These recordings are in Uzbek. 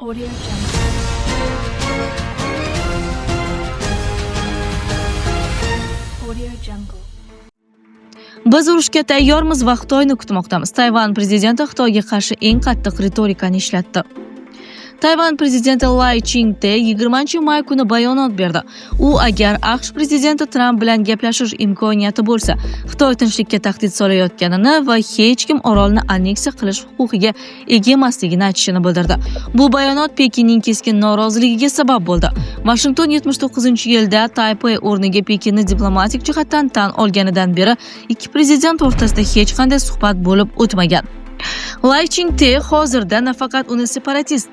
Audio Jungle. Audio Jungle. Biz urushga tayyormiz va Xitoyni kutmoqdamiz. Tayvan prezidenti Xitoyga qarshi eng qattiq ritorikani ishlatdi. Tayvan prezidenti Lai Ching-te 20-may kuni bayonot berdi. U agar AQSh prezidenti Tramp bilan gaplashish imkoniyati bo'lsa, Xitoy tinchlikka tahdid solayotganini va hech kim orolni anneksiya qilish huquqiga ega emasligini aytishini bildirdi. Bu bayonot Pekinning keskin noroziligiga sabab bo'ldi. Washington 79-yilda Taypey o'rniga Pekinni diplomatik jihatdan tan olganidan beri ikki prezident o'rtasida hech qanday suhbat bo'lib o'tmagan. Lai Ching-te hozirda nafaqat uni separatist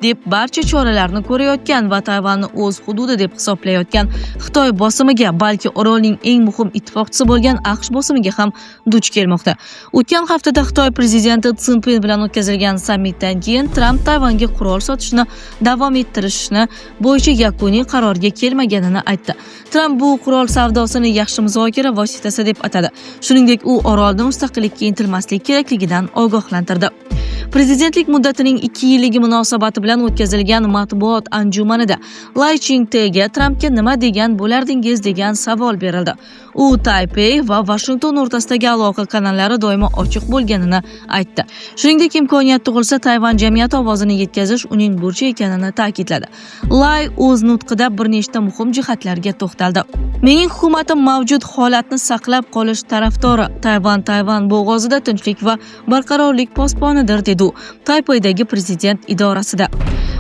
deb barcha choralarni ko'rayotgan va Tayvanni o'z hududi deb hisoblayotgan Xitoy bosimiga, balki orolning eng muhim ittifoqchisi bo'lgan AQSh bosimiga ham duch kelmoqda. O'tgan haftada Xitoy prezidenti Si Szinpin bilan o'tkazilgan sammitdan keyin Tramp Tayvanga qurol sotishni davom ettirishni bo'yicha yakuniy qarorga kelmaganini aytdi. Tramp bu qurol savdosini yaxshi muzokara vositasi deb atadi. Shuningdek, u orolda mustaqillikka intilmaslik kerakligidan ogohlantirdi. Prezidentlik muddatining 2 yilligi munosabati bilan o'tkazilgan matbuot anjumanida Lai Ching-tega Trampga nima degan bo'lardingiz degan savol berildi. U Taypey va Washington o'rtasidagi aloqa kanallari doimo ochiq bo'lganini aytdi. Shuningdek, imkoniyat tug'ilsa Tayvan jamiyati ovozini yetkazish uning burchi ekanini ta'kidladi. Lai o'z nutqida bir nechta muhim jihatlarga to'xtaldi. Mening hukumatim mavjud holatni saqlab qolish tarafdori. Tayvan bo'g'ozida tinchlik va barqarorlik posbonidir dedi u Taypeydagi prezident idorasida.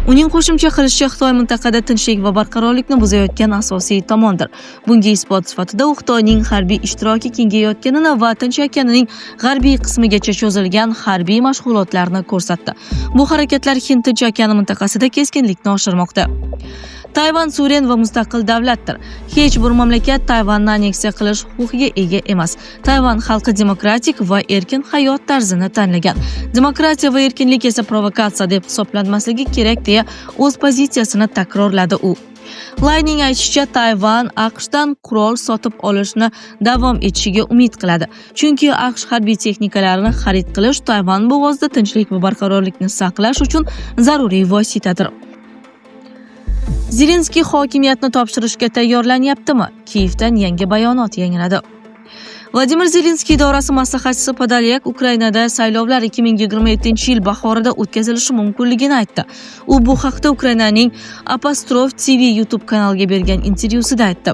Uning qo'shimcha qilishicha, Xitoy mintaqada tinchlik va barqarorlikni buzayotgan asosiy tomondir. Bunga isbot sifatida u Xitoyning harbiy ishtiroki kengayayotganini va Tinch okeanining g'arbiy qismigacha cho'zilgan harbiy mashg'ulotlarni ko'rsatdi. Bu harakatlar Hind-Tinch okeani mintaqasida keskinlikni oshirmoqda. Tayvan suveren va mustaqil davlatdir. Hech bir mamlakat Tayvanni anneksiya qilish huquqiga ega emas. Tayvan xalqi demokratik va erkin hayot tarzini tanlagan. Demokratiya va erkinlik esa provokatsiya deb hisoblanmasligi kerak deya o'z pozitsiyasini takrorladi u. Laining aytishicha, Tayvan AQShdan qurol sotib olishni davom etishiga umid qiladi. Chunki AQSh harbiy texnikalarini xarid qilish Tayvan bo'g'ozida tinchlik va barqarorlikni saqlash uchun zaruriy vositadir. Zelenskiy hokimiyatni topshirishga tayyorlanyaptimi? Kiyevdan yangi bayonot yangradi. Vladimir Zelenskiy idorasi maslahatchisi Podolyak Ukrainada saylovlar 2027-yil bahorida o'tkazilishi mumkinligini aytdi. U bu haqda Ukrainaning Apostrof TV YouTube kanaliga bergan intervyusida aytdi.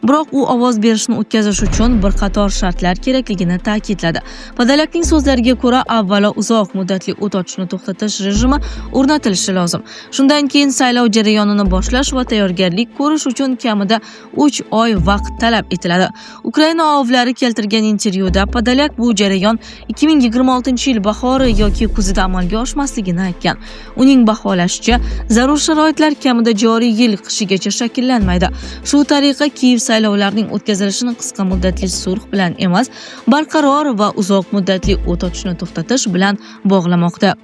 Biroq u ovoz berishni o'tkazish uchun bir qator shartlar kerakligini ta'kidladi. Podolyakning so'zlariga ko'ra, avvalo uzoq muddatli o't ochishni to'xtatish rejimi o'rnatilishi lozim. Shundan keyin saylov jarayonini boshlash va tayyorgarlik ko'rish uchun kamida 3 oy vaqt talab etiladi. Ukraina ovlari keltirgan intervyuda Podolyak bu jarayon 2026-yil bahori yoki kuzida amalga oshmasligini aytgan. Uning baholashicha, zarur sharoitlar kamida joriy yil qishigacha shakllanmaydi. Shu tariqa Kiyev saylovlarining o'tkazilishini qisqa muddatli sulh bilan emas, barqaror va uzoq muddatli o't ochishni to'xtatish bilan bog'lamoqda.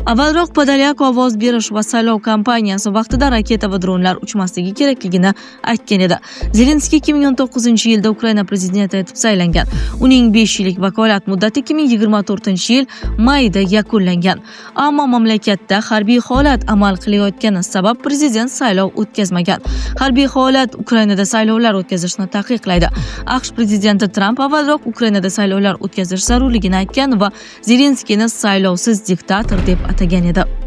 Avvalroq Podolyak ovoz berish va saylov kampaniyasi vaqtida raketa va dronlar uchmasligi kerakligini aytgan edi. Zelenskiy 2019-yilda Ukraina prezidenti etib saylangan. Uning 5 yillik vakolat muddati 2024-yil mayida yakunlangan. Ammo mamlakatda harbiy holat amal qilayotgani sabab prezident saylov o'tkazmagan. Harbiy holat Ukrainada saylovlar o'tkazishni taqiqlaydi. AQSh prezidenti Tramp avvalroq Ukrainada saylovlar o'tkazish zarurligini aytgan va Zelenskiyni saylovsiz diktator deb atagan edi.